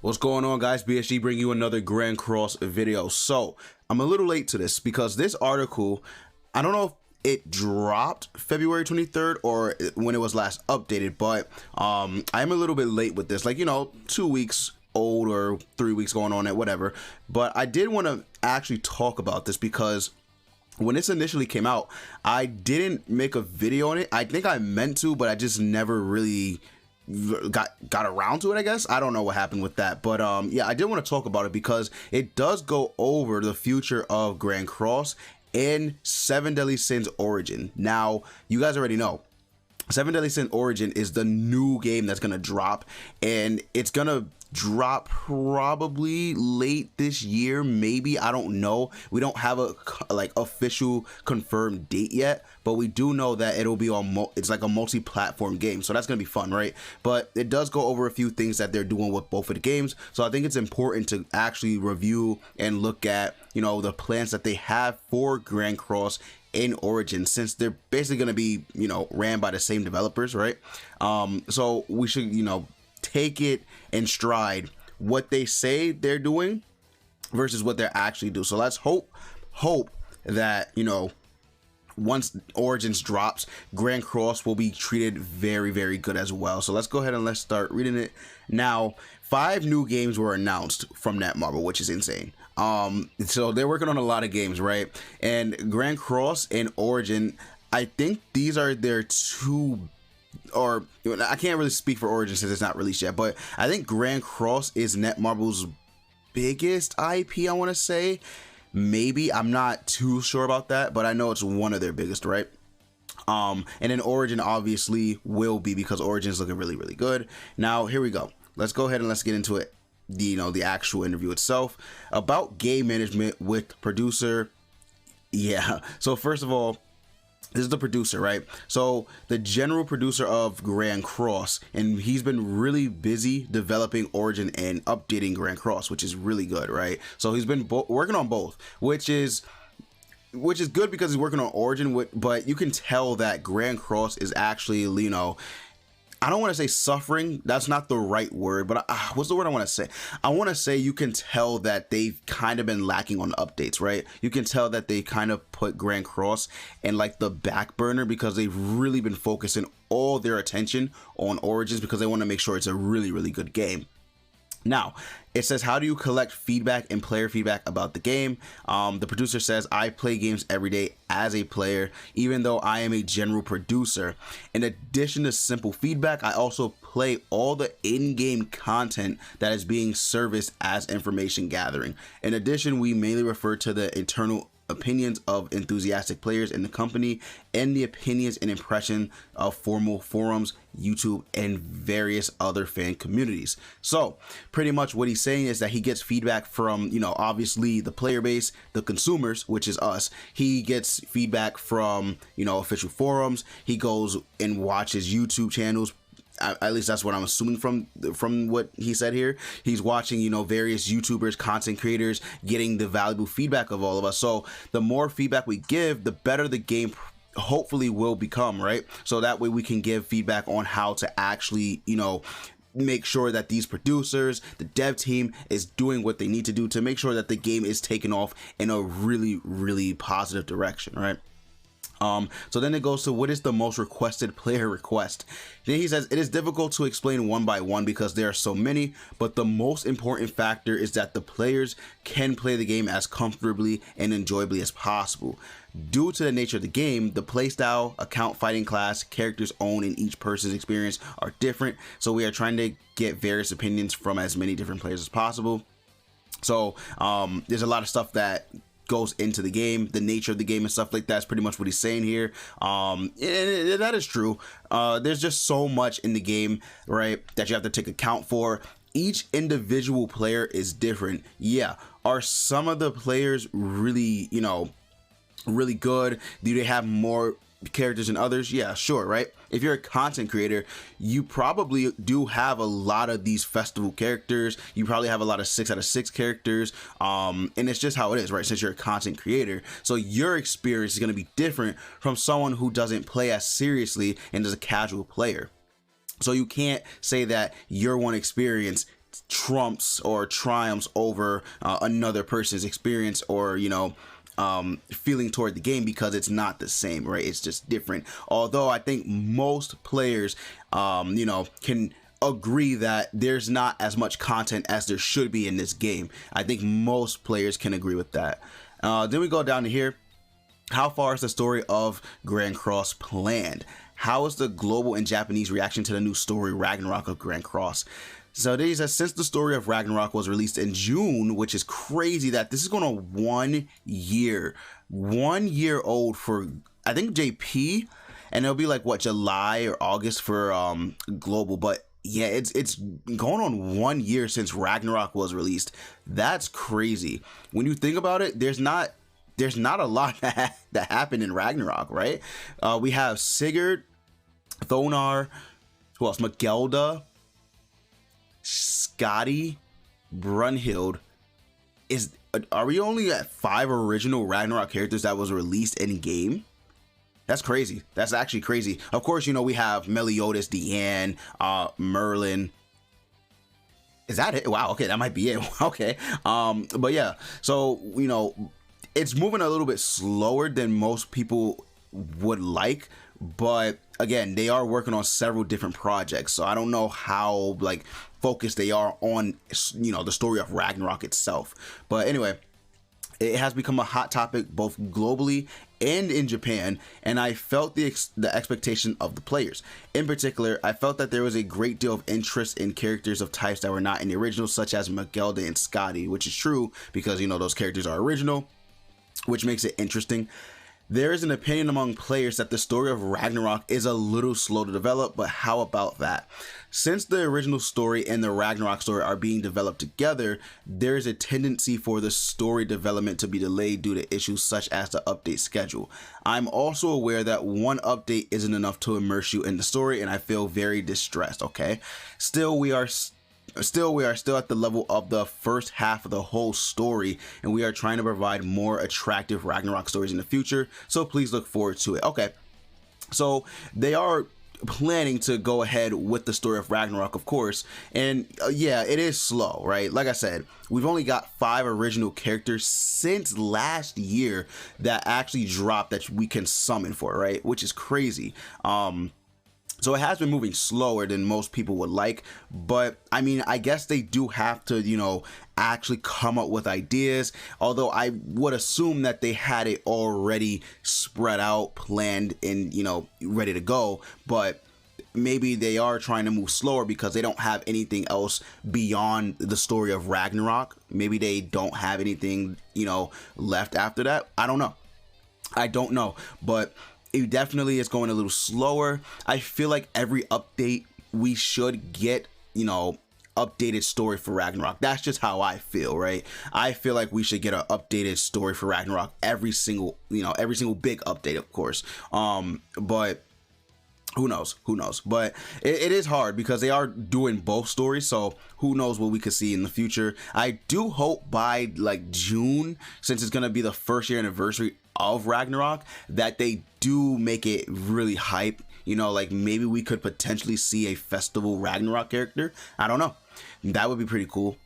What's going on, guys? BSG bring you another Grand Cross video. So I'm a little late to this because this article, I don't know if it dropped February 23rd or when it was last updated, but I'm a little bit late with this, like, 2 weeks old or 3 weeks going on it, whatever. But I did want to actually talk about this because when this initially came out, I didn't make a video on it. I think I meant to, but I just never really got around to it, I guess. I don't know what happened with that, but yeah, I did want to talk about it because it does go over the future of Grand Cross and Seven Deadly Sins Origin. Now, you guys already know Seven Deadly Sins Origin is the new game that's gonna drop, and it's gonna drop probably late this year, maybe. I don't know. We don't have a official confirmed date yet, but we do know that it'll be on it's like a multi-platform game, so that's gonna be fun, right? But it does go over a few things that they're doing with both of the games, so I think it's important to actually review and look at the plans that they have for Grand Cross in Origin, since they're basically going to be ran by the same developers, right? So we should take it in stride what they say they're doing versus what they're actually do. So let's hope that once Origins drops, Grand Cross will be treated very, very good as well. So let's go ahead and let's start reading it now. 5 new games were announced from Netmarble, which is insane. So they're working on a lot of games, right? And Grand Cross and Origin, I think these are their two, or I can't really speak for Origin since it's not released yet, but I think Grand Cross is Netmarble's biggest IP, I want to say. Maybe, I'm not too sure about that, but I know it's one of their biggest, right? And then Origin obviously will be, because Origin is looking really, really good. Now, here we go. Let's go ahead and let's get into it. The actual interview itself about game management with producer. Yeah, so first of all, this is the producer, right? So the general producer of Grand Cross, and he's been really busy developing Origin and updating Grand Cross, which is really good, right? So he's been working on both, which is good because he's working on Origin, but you can tell that Grand Cross is actually, I don't want to say suffering. That's not the right word, but what's the word I want to say? I want to say you can tell that they've kind of been lacking on updates, right? You can tell that they kind of put Grand Cross in like the back burner because they've really been focusing all their attention on Origins because they want to make sure it's a really, really good game. Now, it says, how do you collect feedback and player feedback about the game? The producer says, I play games every day as a player, even though I am a general producer. In addition to simple feedback, I also play all the in-game content that is being serviced as information gathering. In addition, we mainly refer to the internal opinions of enthusiastic players in the company and the opinions and impression of formal forums, YouTube, and various other fan communities. So pretty much what he's saying is that he gets feedback from, obviously the player base, the consumers, which is us. He gets feedback from, official forums. He goes and watches YouTube channels. At least that's what I'm assuming from what he said here. He's watching, various YouTubers, content creators, getting the valuable feedback of all of us. So the more feedback we give, the better the game hopefully will become, right? So that way we can give feedback on how to actually, make sure that these producers, the dev team, is doing what they need to do to make sure that the game is taken off in a really, really positive direction, right? So then it goes to what is the most requested player request. Then he says it is difficult to explain one by one because there are so many, but the most important factor is that the players can play the game as comfortably and enjoyably as possible. Due to the nature of the game, the playstyle, account, fighting class, characters owned in each person's experience are different, so we are trying to get various opinions from as many different players as possible. So there's a lot of stuff that goes into the game, the nature of the game and stuff like that's pretty much what he's saying here. And that is true. There's just so much in the game, right, that you have to take account for. Each individual player is different. Yeah, are some of the players really really good? Do they have more characters than others? Yeah, sure, right? If you're a content creator, you probably do have a lot of these festival characters. You probably have a lot of 6 out of 6 characters, and it's just how it is, right? Since you're a content creator, so your experience is going to be different from someone who doesn't play as seriously and is a casual player. So you can't say that your one experience trumps or triumphs over another person's experience or feeling toward the game, because it's not the same, right? It's just different. Although I think most players can agree that there's not as much content as there should be in this game. I think most players can agree with that. Then we go down to here. How far is the story of Grand Cross planned? How is the global and Japanese reaction to the new story Ragnarok of Grand Cross? So they said, since the story of Ragnarok was released in June, which is crazy that this is going to 1 year old for, I think, JP, and it'll be like what, July or August for global. But yeah, it's going on 1 year since Ragnarok was released. That's crazy. When you think about it, there's not a lot that happened in Ragnarok, right? We have Sigurd, Thonar, who else? Magelda, Skadi, Brunhild. Are we only at 5 original Ragnarok characters that was released in game? That's crazy. That's actually crazy. Of course, we have Meliodas, Deanne, Merlin. Is that it? Wow. Okay, that might be it. Okay. But yeah. So it's moving a little bit slower than most people would like, but again, they are working on several different projects, so I don't know how focused they are on the story of Ragnarok itself. But anyway, it has become a hot topic both globally and in Japan, and I felt the expectation of the players. In particular, I felt that there was a great deal of interest in characters of types that were not in the original, such as Magelda and Skadi, which is true because those characters are original, which makes it interesting. There is an opinion among players that the story of Ragnarok is a little slow to develop, but how about that? Since the original story and the Ragnarok story are being developed together, there is a tendency for the story development to be delayed due to issues such as the update schedule. I'm also aware that one update isn't enough to immerse you in the story, and I feel very distressed, okay? Still, we are still at the level of the first half of the whole story, and we are trying to provide more attractive Ragnarok stories in the future, so please look forward to it. Okay, so they are planning to go ahead with the story of Ragnarok, of course, and yeah, it is slow, right? Like I said, we've only got 5 original characters since last year that actually dropped that we can summon for, right? Which is crazy. So it has been moving slower than most people would like, but I mean, I guess they do have to, actually come up with ideas. Although I would assume that they had it already spread out, planned, and, ready to go. But maybe they are trying to move slower because they don't have anything else beyond the story of Ragnarok. Maybe they don't have anything, left after that. I don't know, but it definitely is going a little slower. I feel like every update we should get, updated story for Ragnarok. That's just how I feel, right? I feel like we should get an updated story for Ragnarok every single big update, of course. But who knows? But it is hard because they are doing both stories, so who knows what we could see in the future. I do hope by June, since it's gonna be the first year anniversary of Ragnarok, that they do make it really hype. Maybe we could potentially see a festival Ragnarok character. I don't know. That would be pretty cool.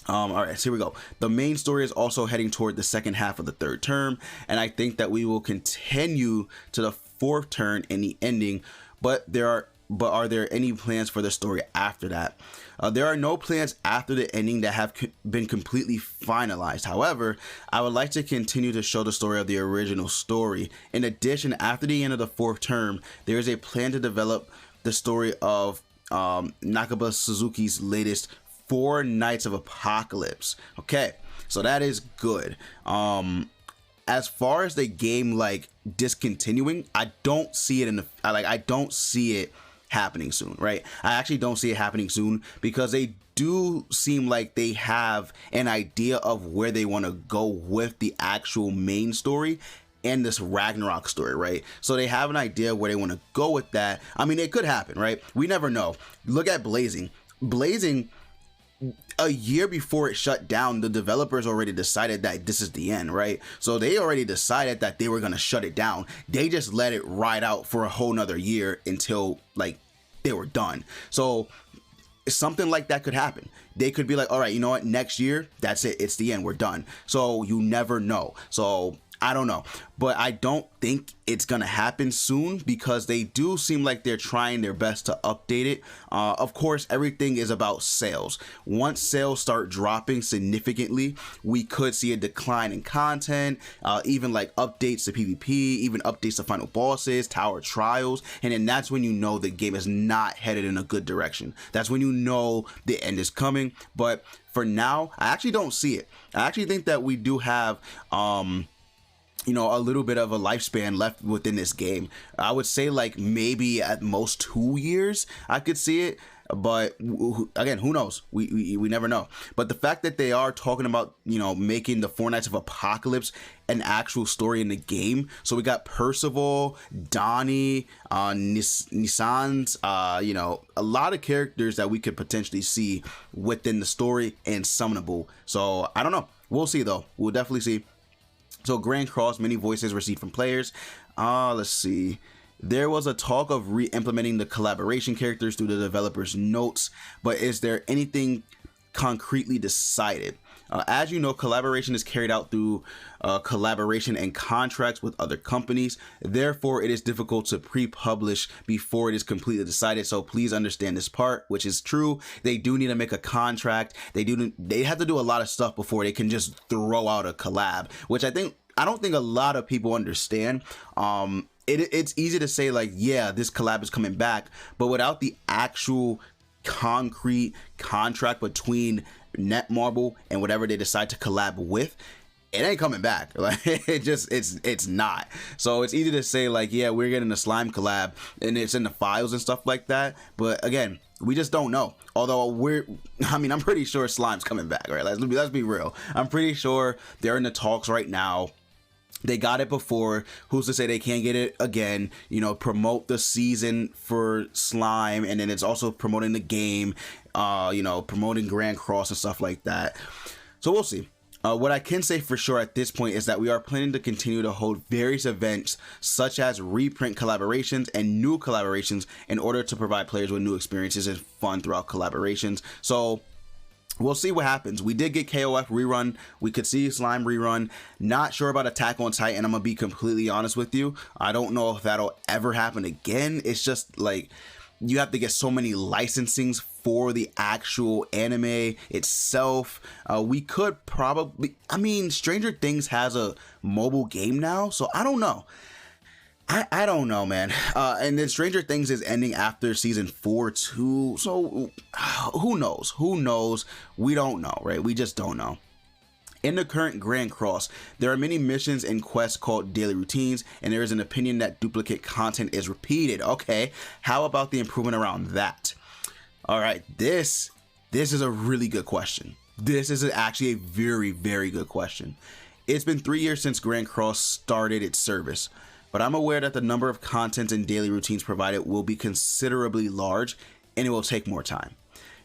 All right, so here we go. The main story is also heading toward the second half of the 3rd term, and I think that we will continue to the 4th turn in the ending, but are there any plans for the story after that? There are no plans after the ending that have been completely finalized. However, I would like to continue to show the story of the original story. In addition, after the end of the 4th term, there is a plan to develop the story of Nakaba Suzuki's latest 4 Nights of Apocalypse. Okay, so that is good. As far as the game discontinuing, I don't see it I don't see it happening soon, right? I actually don't see it happening soon because they do seem like they have an idea of where they want to go with the actual main story and this Ragnarok story, right? So they have an idea where they want to go with that. I mean, it could happen, right? We never know. Look at Blazing. A year before it shut down, the developers already decided that this is the end, right? So they already decided that they were going to shut it down. They just let it ride out for a whole nother year until they were done. So something like that could happen. They could be like, all right, you know what, next year, that's it, it's the end, we're done. So you never know. So I don't know, but I don't think it's gonna happen soon, because they do seem like they're trying their best to update it. Of course, everything is about sales. Once sales start dropping significantly, we could see a decline in content, even like updates to PvP, even updates to final bosses, tower trials, and then that's when you know the game is not headed in a good direction. That's when you know the end is coming. But for now, I actually don't see it. I actually think that we do have you know, a little bit of a lifespan left within this game. I would say like maybe at most 2 years I could see it, but again, who knows? We never know. But the fact that they are talking about, you know, making the Four Knights of Apocalypse an actual story in the game. So we got Percival, Donnie, Nissan's, you know, a lot of characters that we could potentially see within the story and summonable. So I don't know. We'll see though. We'll definitely see. So Grand Cross, many voices received from players. Let's see. There was a talk of re-implementing the collaboration characters through the developer's notes, but is there anything concretely decided? As you know, collaboration is carried out through collaboration and contracts with other companies. Therefore, it is difficult to pre-publish before it is completely decided. So please understand this part, which is true. They do need to make a contract. They have to do a lot of stuff before they can just throw out a collab, which I don't think a lot of people understand. It's easy to say like, yeah, this collab is coming back, but without the actual concrete contract between Netmarble and whatever they decide to collab with, it ain't coming back. Like it's not. So it's easy to say like, yeah, we're getting a slime collab and it's in the files and stuff like that, but again, we just don't know. Although I'm pretty sure slime's coming back, right? Let's be real. I'm pretty sure they're in the talks right now. They got it before. Who's to say they can't get it again? You know, promote the season for slime, and then it's also promoting the game, you know, promoting Grand Cross and stuff like that. So we'll see. What I can say for sure at this point is that we are planning to continue to hold various events such as reprint collaborations and new collaborations in order to provide players with new experiences and fun throughout collaborations. So we'll see what happens. We did get KOF rerun. We could see slime rerun. Not sure about Attack on Titan. I'm gonna be completely honest with you. I don't know if that'll ever happen again. It's just like you have to get so many licensings for the actual anime itself. We could probably, Stranger Things has a mobile game now, so I don't know. I don't know, man. And then Stranger Things is ending after season 4 too, so who knows? Who knows? We don't know, right? We just don't know. In the current Grand Cross, there are many missions and quests called daily routines, and there is an opinion that duplicate content is repeated. Okay, how about the improvement around that? All right, this is a really good question. This is actually a very, very good question. It's been 3 years since Grand Cross started its service, but I'm aware that the number of content and daily routines provided will be considerably large, and it will take more time.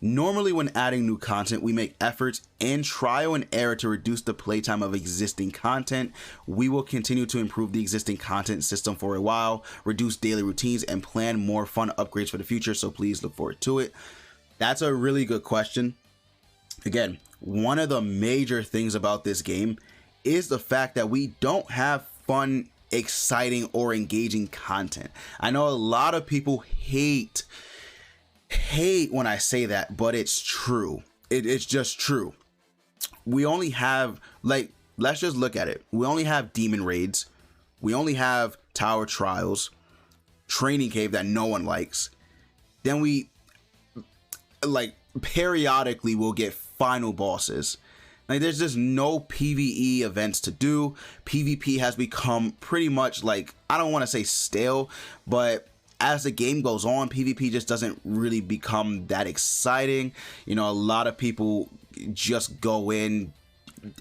Normally, when adding new content, we make efforts and trial and error to reduce the playtime of existing content. We will continue to improve the existing content system for a while, reduce daily routines, and plan more fun upgrades for the future, so please look forward to it. That's a really good question. Again, one of the major things about this game is the fact that we don't have fun, exciting, or engaging content. I know a lot of people hate when I say that, but it's true. It's just true. We only have, like, let's just look at it. We only have demon raids. We only have tower trials, training cave that no one likes. Then we, like, periodically we'll get final bosses. Like, there's just no PvE events to do. PvP has become pretty much, like, I don't want to say stale, but as the game goes on, PvP just doesn't really become that exciting. You know, a lot of people just go in,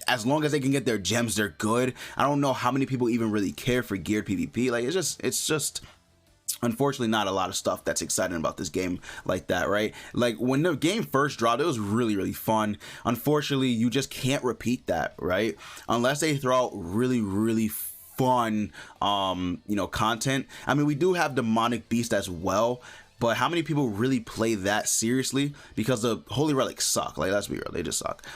as long as they can get their gems, they're good. I don't know how many people even really care for geared PvP. Like, it's just unfortunately not a lot of stuff that's exciting about this game like that, right? Like, when the game first dropped, it was really, really fun. Unfortunately, you just can't repeat that, right? Unless they throw out really, really fun, you know, content. I mean, we do have Demonic Beast as well, but how many people really play that seriously? Because the Holy Relics suck. Like, let's be real, they just suck.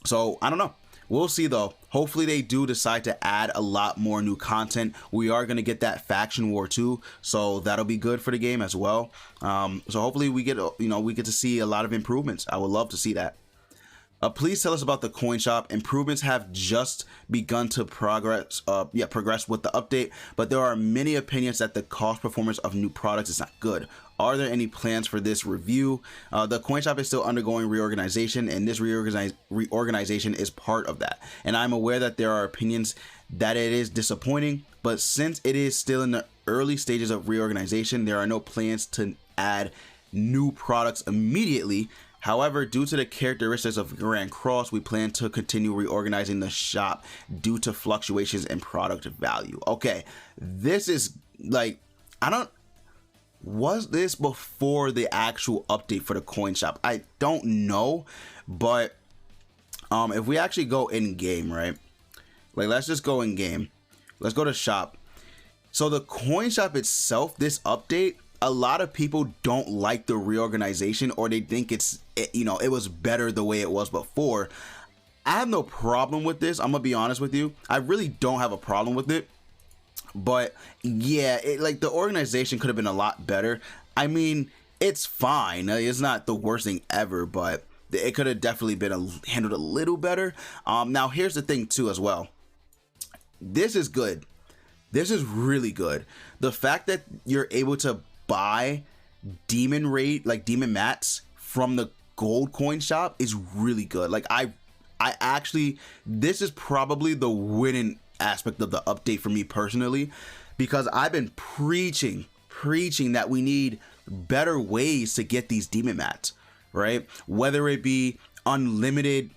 So I don't know. We'll see though. Hopefully they do decide to add a lot more new content. We are going to get that faction war too, so that'll be good for the game as well. So hopefully we get, we get to see a lot of improvements. I would love to see that. Please tell us about the coin shop. Improvements have just begun to progress with the update, but there are many opinions that the cost performance of new products is not good. Are there any plans for this review? The coin shop is still undergoing reorganization, and this reorganization is part of that. And I'm aware that there are opinions that it is disappointing, but since it is still in the early stages of reorganization, there are no plans to add new products immediately. However, due to the characteristics of Grand Cross, we plan to continue reorganizing the shop due to fluctuations in product value. Okay, this is like, was this before the actual update for the coin shop? I don't know, but if we actually go in game, right? Like, let's just go in game. Let's go to shop. So the coin shop itself, this update, a lot of people don't like the reorganization, or they think it was better the way it was before. I have no problem with this. I'm gonna be honest with you. I really don't have a problem with it. But yeah, like, the organization could have been a lot better. I mean, it's fine. It's not the worst thing ever, but it could have definitely been handled a little better. Now here's the thing too as well. This is good. This is really good. The fact that you're able to buy demon mats from the gold coin shop is really good. Like, I actually, this is probably the winning aspect of the update for me personally, because I've been preaching that we need better ways to get these demon mats, right? Whether it be unlimited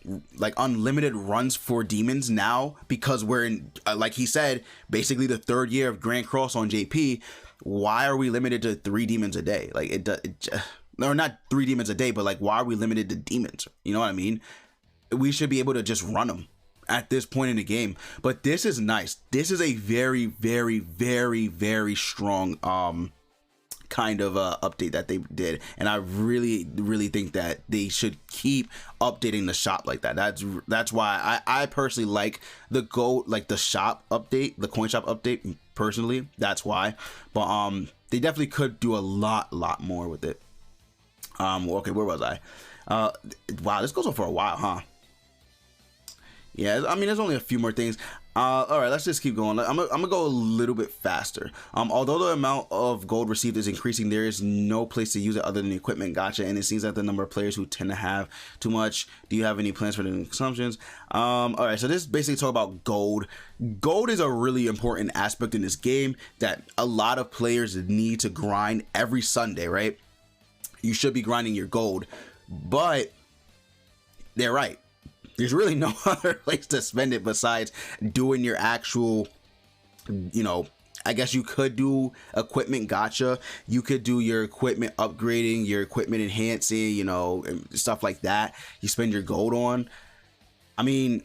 runs for demons now, because we're in, like he said, basically the third year of Grand Cross on JP. Why are we limited to 3 demons a day? Like, or not 3 demons a day, but like, why are we limited to demons? You know what I mean? We should be able to just run them at this point in the game. But this is nice. This is a very, very, very, very strong kind of update that they did, and I really think that they should keep updating the shop like that. That's why I personally like the shop update, the coin shop update personally. That's why. But they definitely could do a lot more with it. Okay, where was I? Wow, this goes on for a while, huh? Yeah, I mean, there's only a few more things. All right, let's just keep going. I'm gonna go a little bit faster. Although the amount of gold received is increasing, there is no place to use it other than equipment gacha, and it seems that the number of players who tend to have too much. Do you have any plans for the consumptions? All right, so this basically talk about gold. Gold is a really important aspect in this game that a lot of players need to grind every Sunday, right? You should be grinding your gold, but they're right. There's really no other place to spend it besides doing your actual, I guess you could do equipment gacha. You could do your equipment upgrading, your equipment enhancing, stuff like that. You spend your gold on. I mean,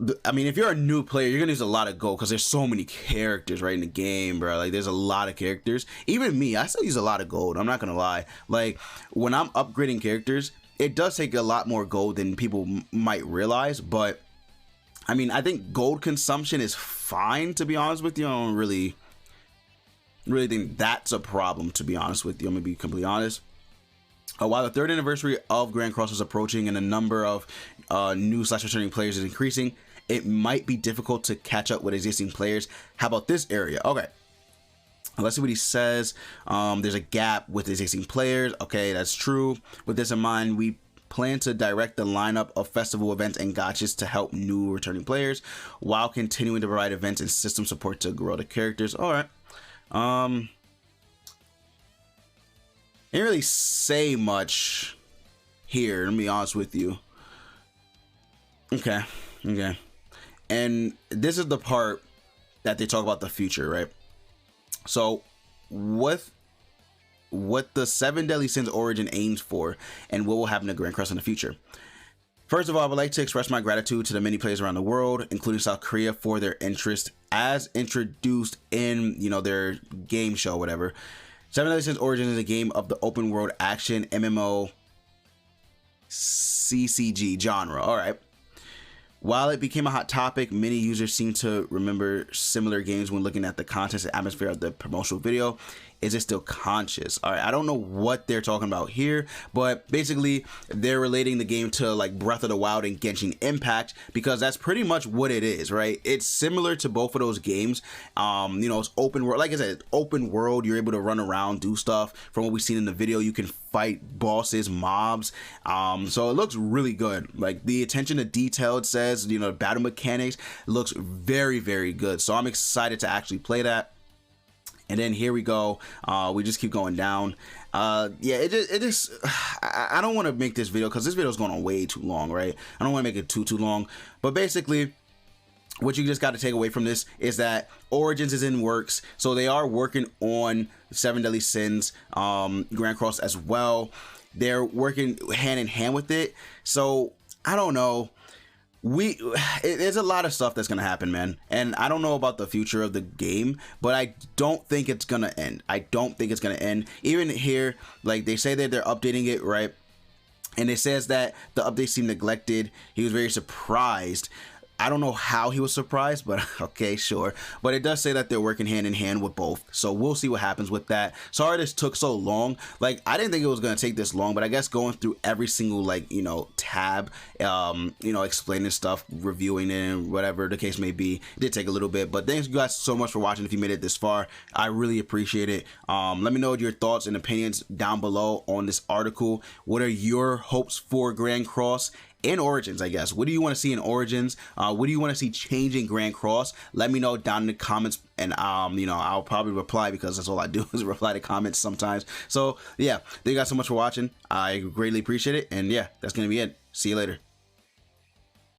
if you're a new player, you're gonna use a lot of gold because there's so many characters right in the game, bro. Like, there's a lot of characters. Even me, I still use a lot of gold. I'm not gonna lie. Like, when I'm upgrading characters, it does take a lot more gold than people might realize, but I mean, I think gold consumption is fine, to be honest with you. I don't really think that's a problem, to be honest with you. I'm gonna be completely honest. While the 3rd anniversary of Grand Cross is approaching and the number of new / returning players is increasing, it might be difficult to catch up with existing players. How about this area? Okay. Let's see what he says. There's a gap with existing players. Okay, that's true. With this in mind, we plan to direct the lineup of festival events and gachas to help new returning players while continuing to provide events and system support to grow the characters. All right. Didn't really say much here, to be honest with you. Okay. And this is the part that they talk about the future, right? So what the 7 Deadly Sins origin aims for and what will happen to Grand Cross in the future. First of all, I would like to express my gratitude to the many players around the world, including South Korea, for their interest as introduced in, their game show, whatever. Seven Deadly Sins Origins is a game of the open world action MMO CCG genre. All right. While it became a hot topic, many users seem to remember similar games when looking at the contents and atmosphere of the promotional video. Is it still conscious? All right, I don't know what they're talking about here, but basically they're relating the game to like Breath of the Wild and Genshin Impact, because that's pretty much what it is, right? It's similar to both of those games. You know, it's open world. Like I said, open world. You're able to run around, do stuff. From what we've seen in the video, you can fight bosses, mobs. So it looks really good. Like the attention to detail, it says, you know, battle mechanics looks very, very good. So I'm excited to actually play that. And then here we go. We just keep going down. Yeah, it just I don't want to make this video because this video is going on way too long, right? I don't want to make it too long. But basically, what you just got to take away from this is that Origins is in works. So they are working on Seven Deadly Sins, Grand Cross as well. They're working hand in hand with it. So I don't know. There's a lot of stuff that's gonna happen, man, and I don't know about the future of the game, but I don't think it's gonna end. I don't think it's gonna end. Even here, like they say that they're updating it, right? And it says that the update seemed neglected. He was very surprised. I don't know how he was surprised, but okay, sure. But it does say that they're working hand in hand with both. So we'll see what happens with that. Sorry this took so long. Like, I didn't think it was going to take this long, but I guess going through every single, like, you know, tab, you know, explaining stuff, reviewing it, and whatever the case may be, it did take a little bit. But thanks you guys so much for watching. If you made it this far, I really appreciate it. Let me know your thoughts and opinions down below on this article. What are your hopes for Grand Cross in Origins, I guess? What do you want to see in Origins? What do you want to see change in Grand Cross? Let me know down in the comments, and you know, I'll probably reply, because that's all I do is reply to comments sometimes. So yeah, thank you guys so much for watching. I greatly appreciate it, and yeah, that's gonna be it. See you later.